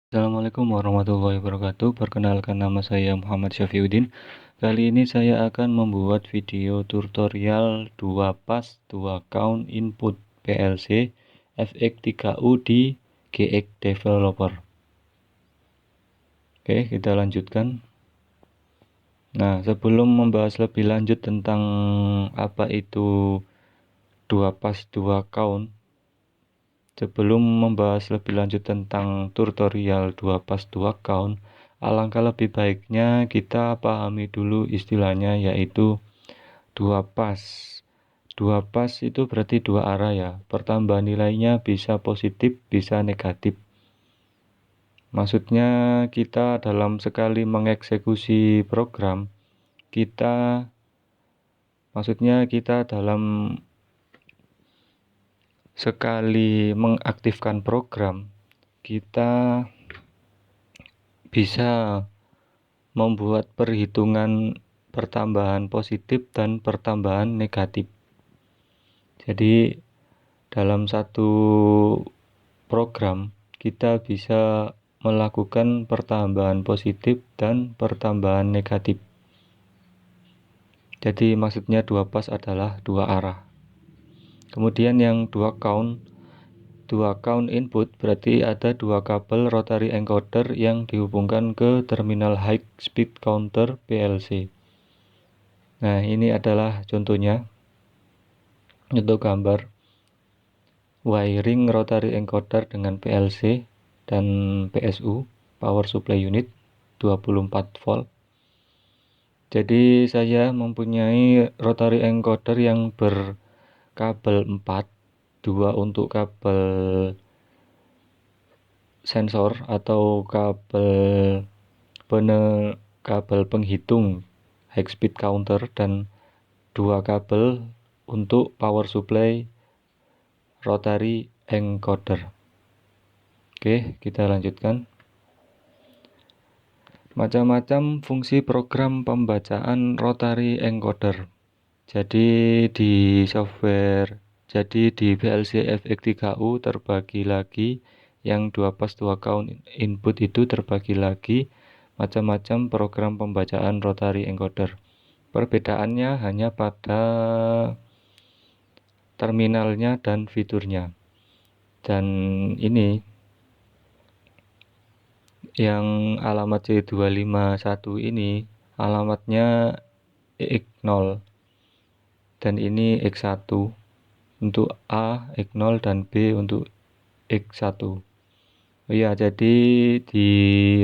Assalamualaikum warahmatullahi wabarakatuh. Perkenalkan, nama saya Muhammad Syafiuddin. Kali ini saya akan membuat video tutorial 2 pas 2 count input PLC FX3U di GX Developer. Oke, kita lanjutkan. Nah, sebelum membahas lebih lanjut tentang apa itu 2 pas 2 count, sebelum membahas lebih lanjut tentang tutorial 2 pas 2 count, alangkah lebih baiknya kita pahami dulu istilahnya, yaitu 2 pas. 2 pas itu berarti 2 arah ya. Pertambahan nilainya bisa positif, bisa negatif. Maksudnya kita dalam sekali mengeksekusi program, kita dalam sekali mengaktifkan program, kita bisa membuat perhitungan pertambahan positif dan pertambahan negatif. Jadi dalam satu program kita bisa melakukan pertambahan positif dan pertambahan negatif. Jadi maksudnya 2 pas adalah 2 arah. Kemudian yang 2 count input berarti ada 2 kabel rotary encoder yang dihubungkan ke terminal high speed counter PLC. Nah, ini adalah contohnya untuk gambar wiring rotary encoder dengan PLC dan PSU, power supply unit 24 volt. Jadi saya mempunyai rotary encoder yang berkabel 4, 2 untuk kabel sensor atau kabel penghitung high speed counter, dan 2 kabel untuk power supply rotary encoder. Oke, kita lanjutkan. Macam-macam fungsi program pembacaan rotary encoder. Jadi di PLC FX3U terbagi lagi, yang 2 pas 2 count input itu terbagi lagi macam-macam program pembacaan rotary encoder. Perbedaannya hanya pada terminalnya dan fiturnya. Dan ini yang alamat C251 ini alamatnya X0 dan ini X1 untuk A X0 dan B untuk X1. Oh iya, jadi di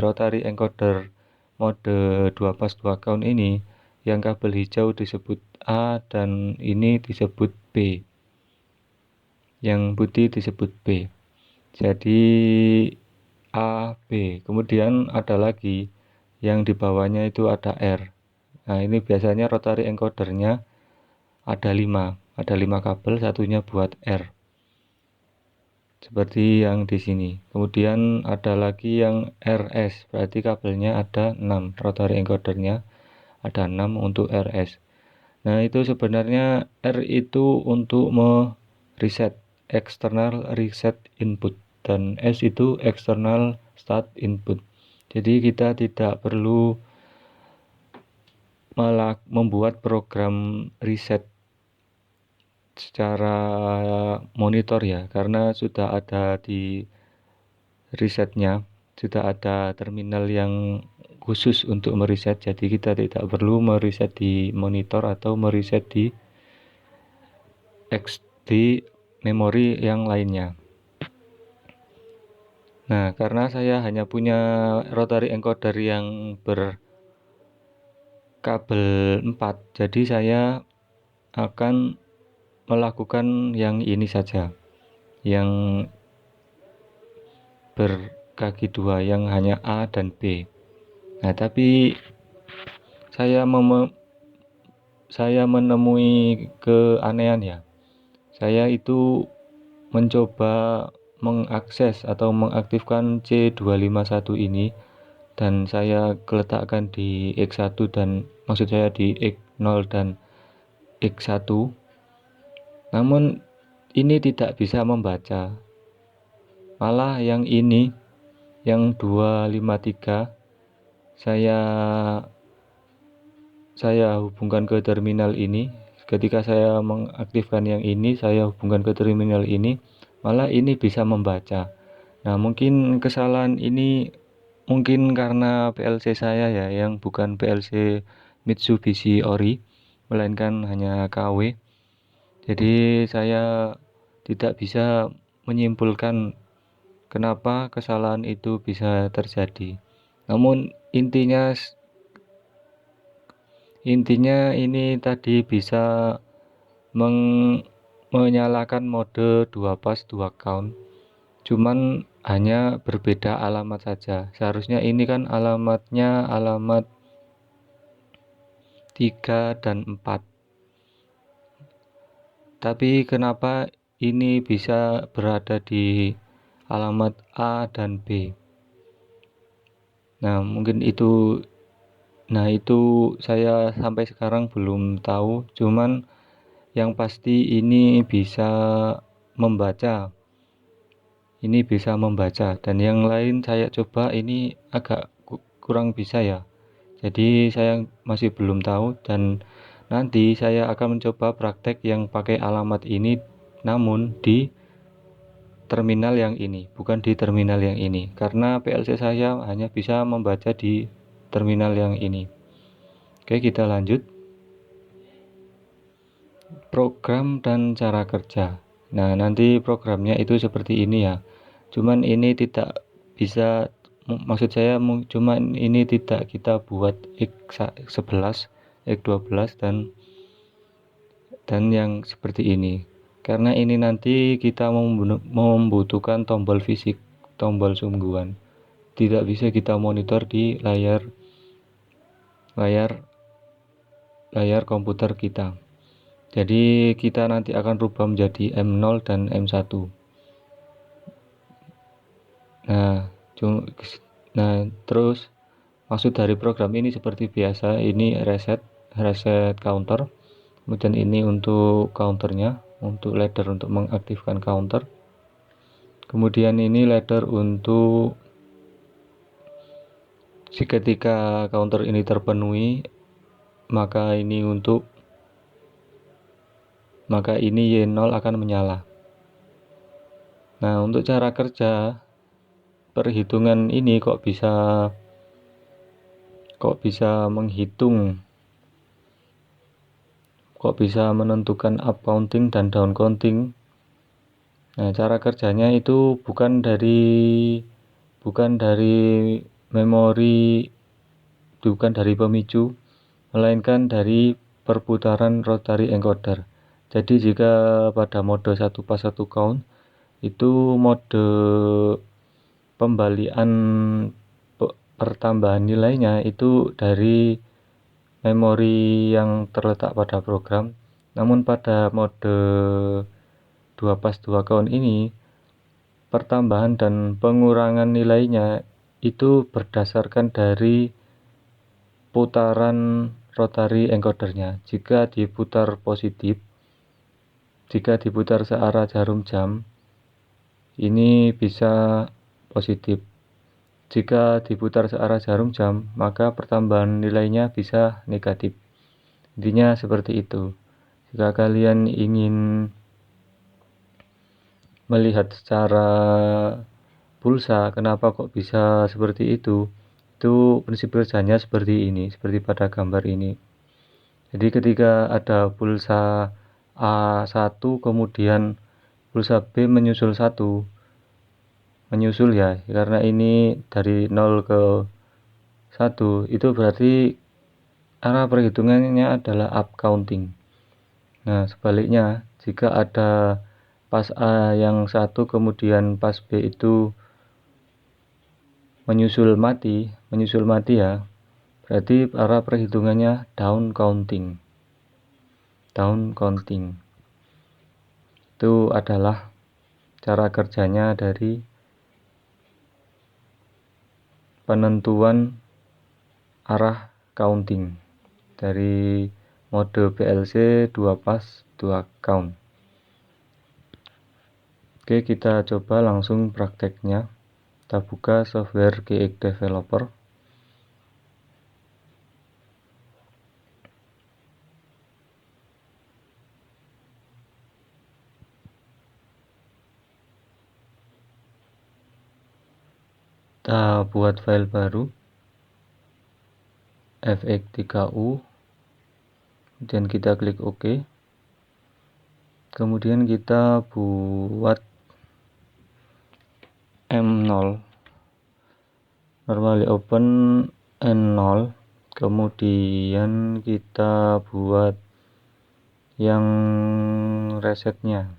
rotary encoder mode 2 pas 2 count ini yang kabel hijau disebut A dan ini disebut B. Yang putih disebut B. Jadi A, B. Kemudian ada lagi yang di bawahnya itu ada R. Nah, ini biasanya rotary encodernya ada 5 kabel, satunya buat R. Seperti yang di sini. Kemudian ada lagi yang RS, berarti kabelnya ada 6, rotary encodernya ada 6 untuk RS. Nah, itu sebenarnya R itu untuk reset external reset input, dan S itu external start input. Jadi kita tidak perlu membuat program reset secara monitor ya, karena sudah ada di resetnya, sudah ada terminal yang khusus untuk mereset. Jadi kita tidak perlu mereset di monitor atau mereset di memori yang lainnya. Nah, karena saya hanya punya rotary encoder yang berkabel 4, jadi saya akan melakukan yang ini saja, yang berkaki 2, yang hanya A dan B. Nah, tapi saya menemui keanehan ya. Saya itu mencoba mengakses atau mengaktifkan C251 ini, dan saya letakkan di X1 dan maksud saya di X0 dan X1. Namun ini tidak bisa membaca. Malah yang ini yang 253 saya hubungkan ke terminal ini. Ketika saya mengaktifkan yang ini, saya hubungkan ke terminal ini, malah ini bisa membaca. Nah, mungkin kesalahan ini mungkin karena PLC saya ya, yang bukan PLC Mitsubishi Ori, melainkan hanya KW. Jadi saya tidak bisa menyimpulkan kenapa kesalahan itu bisa terjadi. Namun intinya ini tadi bisa menyalakan mode 2 pas 2 count, cuman hanya berbeda alamat saja. Seharusnya ini kan alamatnya alamat 3 dan 4, tapi kenapa ini bisa berada di alamat A dan B. Nah, mungkin itu saya sampai sekarang belum tahu, cuman yang pasti ini bisa membaca. Ini bisa membaca, dan yang lain saya coba ini agak kurang bisa ya. Jadi saya masih belum tahu, dan nanti saya akan mencoba praktek yang pakai alamat ini namun di terminal yang ini, bukan di terminal yang ini, karena PLC saya hanya bisa membaca di terminal yang ini. Oke, kita lanjut. Program dan cara kerja. Nah, nanti programnya itu seperti ini ya. Cuman ini tidak bisa, maksud saya cuman ini tidak kita buat X11, X12 dan yang seperti ini. Karena ini nanti kita membutuhkan tombol fisik, tombol sungguhan. Tidak bisa kita monitor di layar komputer kita. Jadi kita nanti akan rubah menjadi M0 dan M1. Nah, terus maksud dari program ini seperti biasa, ini reset counter. Kemudian ini untuk counternya, untuk ladder untuk mengaktifkan counter. Kemudian ini ladder untuk ketika counter ini terpenuhi, maka ini Y0 akan menyala. Nah, untuk cara kerja perhitungan ini kok menentukan up counting dan down counting. Nah, cara kerjanya itu bukan dari memori, bukan dari pemicu, melainkan dari perputaran rotary encoder. Jadi jika pada mode 1 pas 1 count itu mode pembalian pertambahan nilainya itu dari memori yang terletak pada program. Namun pada mode 2 pas 2 count ini pertambahan dan pengurangan nilainya itu berdasarkan dari putaran rotary encodernya. Jika diputar positif, jika diputar searah jarum jam, ini bisa positif. Jika diputar searah jarum jam, maka pertambahan nilainya bisa negatif. Intinya seperti itu. Jika kalian ingin melihat secara pulsa kenapa kok bisa seperti itu prinsip kerjanya seperti ini, seperti pada gambar ini. Jadi ketika ada pulsa A1 kemudian pulsa B menyusul ya, karena ini dari 0 ke 1, itu berarti arah perhitungannya adalah up counting. Nah, sebaliknya jika ada pas A yang 1 kemudian pas B itu menyusul mati ya, berarti arah perhitungannya down counting. Itu adalah cara kerjanya dari penentuan arah counting dari mode PLC 2 pas 2 count. Oke, kita coba langsung prakteknya. Kita buka software GX Developer. Kita buat file baru fx3u, kemudian kita klik OK. Kemudian kita buat M0, normally open N0, kemudian kita buat yang resetnya,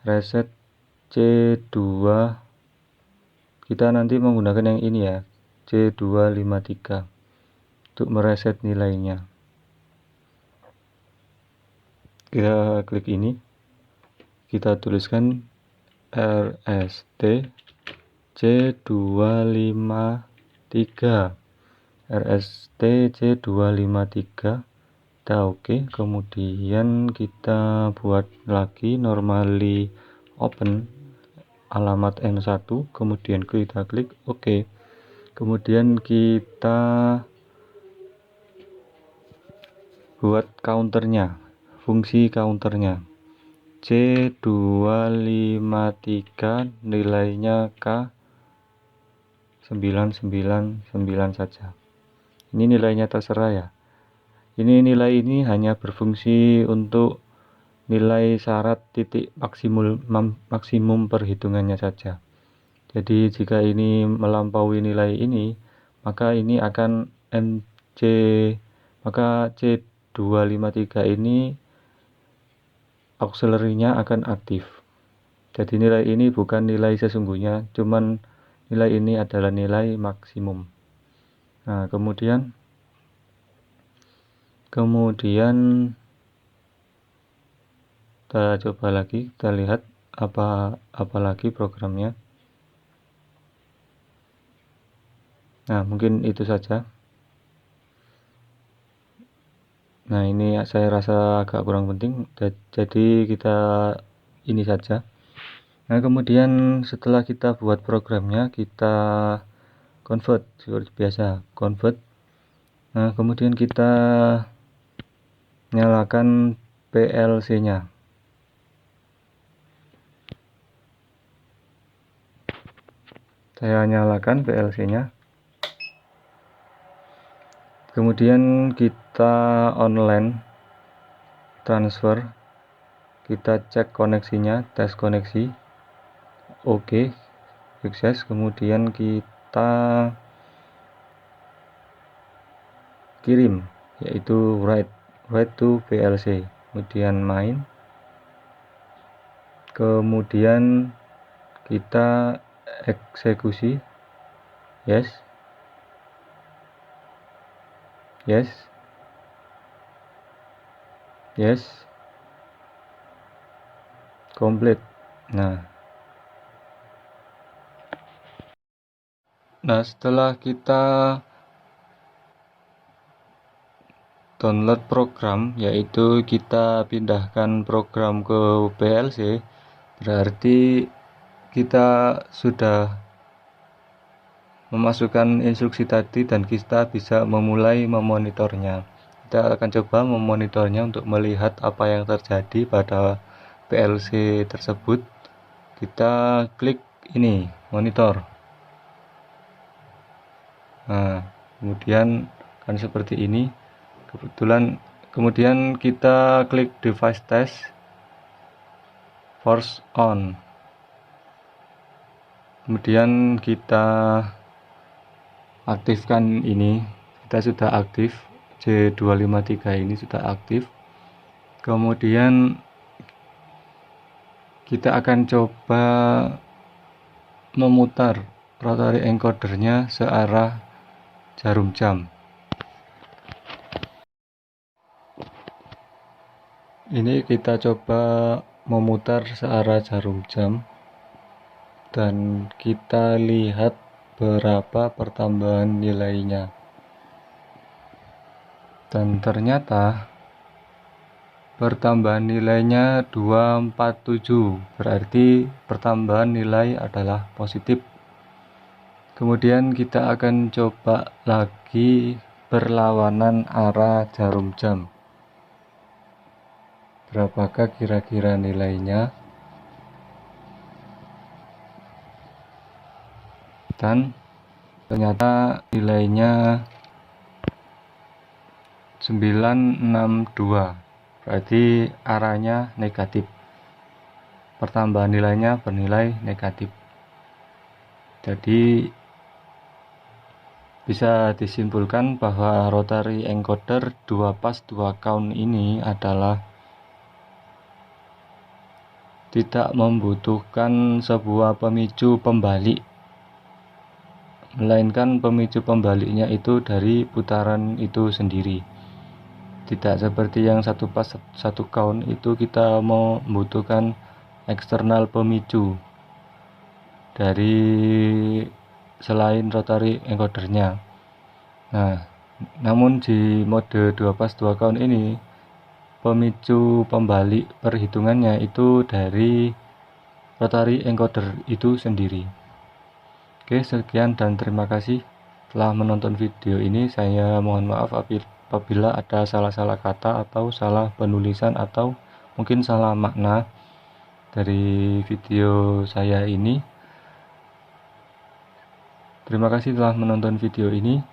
reset C2. Kita nanti menggunakan yang ini ya, C253 untuk mereset nilainya. Kita klik ini, kita tuliskan RST C253, RST C253. Kita oke. Kemudian kita buat lagi normally open alamat N1, kemudian kita klik OK. Kemudian kita buat counternya, fungsi counternya C253, nilainya K 999 saja. Ini nilainya terserah ya. Ini nilai ini hanya berfungsi untuk nilai syarat titik maksimum perhitungannya saja. Jadi jika ini melampaui nilai ini, maka ini akan maka C253 ini auxiliary-nya akan aktif. Jadi nilai ini bukan nilai sesungguhnya, cuman nilai ini adalah nilai maksimum. Nah, kemudian kita coba lagi, kita lihat apa lagi programnya. Nah, mungkin itu saja. Nah, ini saya rasa agak kurang penting, jadi kita ini saja. Nah, kemudian setelah kita buat programnya, kita convert seperti biasa, convert. Nah, kemudian kita nyalakan PLC-nya. Saya nyalakan PLC-nya. Kemudian kita online transfer. Kita cek koneksinya, tes koneksi. Oke, sukses. Kemudian kita kirim, yaitu write to PLC. Kemudian main. Kemudian kita eksekusi. Yes, complete. Nah, setelah kita download program, yaitu kita pindahkan program ke PLC, berarti kita sudah memasukkan instruksi tadi dan kita bisa memulai memonitornya. Kita akan coba memonitornya untuk melihat apa yang terjadi pada PLC tersebut. Kita klik ini, monitor. Nah, kemudian kan seperti ini. Kemudian kita klik device test, force on. Kemudian kita aktifkan ini. Kita sudah aktif, C253 ini sudah aktif. Kemudian kita akan coba memutar rotary encodernya searah jarum jam. Ini kita coba memutar searah jarum jam dan kita lihat berapa pertambahan nilainya. Dan ternyata pertambahan nilainya 247, berarti pertambahan nilai adalah positif. Kemudian kita akan coba lagi berlawanan arah jarum jam. Berapakah kira-kira nilainya? Dan ternyata nilainya 962, berarti arahnya negatif. Pertambahan nilainya bernilai negatif. Jadi bisa disimpulkan bahwa rotary encoder 2 pas 2 count ini adalah tidak membutuhkan sebuah pemicu pembalik, melainkan pemicu pembaliknya itu dari putaran itu sendiri. Tidak seperti yang 1 pas 1 count itu kita membutuhkan eksternal pemicu dari selain rotary encodernya. Nah, namun di mode 2 pas 2 count ini pemicu pembalik perhitungannya itu dari rotary encoder itu sendiri. Oke, sekian dan terima kasih telah menonton video ini. Saya mohon maaf apabila ada salah-salah kata atau salah penulisan atau mungkin salah makna dari video saya ini. Terima kasih telah menonton video ini,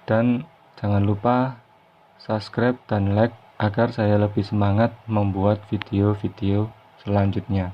dan jangan lupa subscribe dan like agar saya lebih semangat membuat video-video selanjutnya.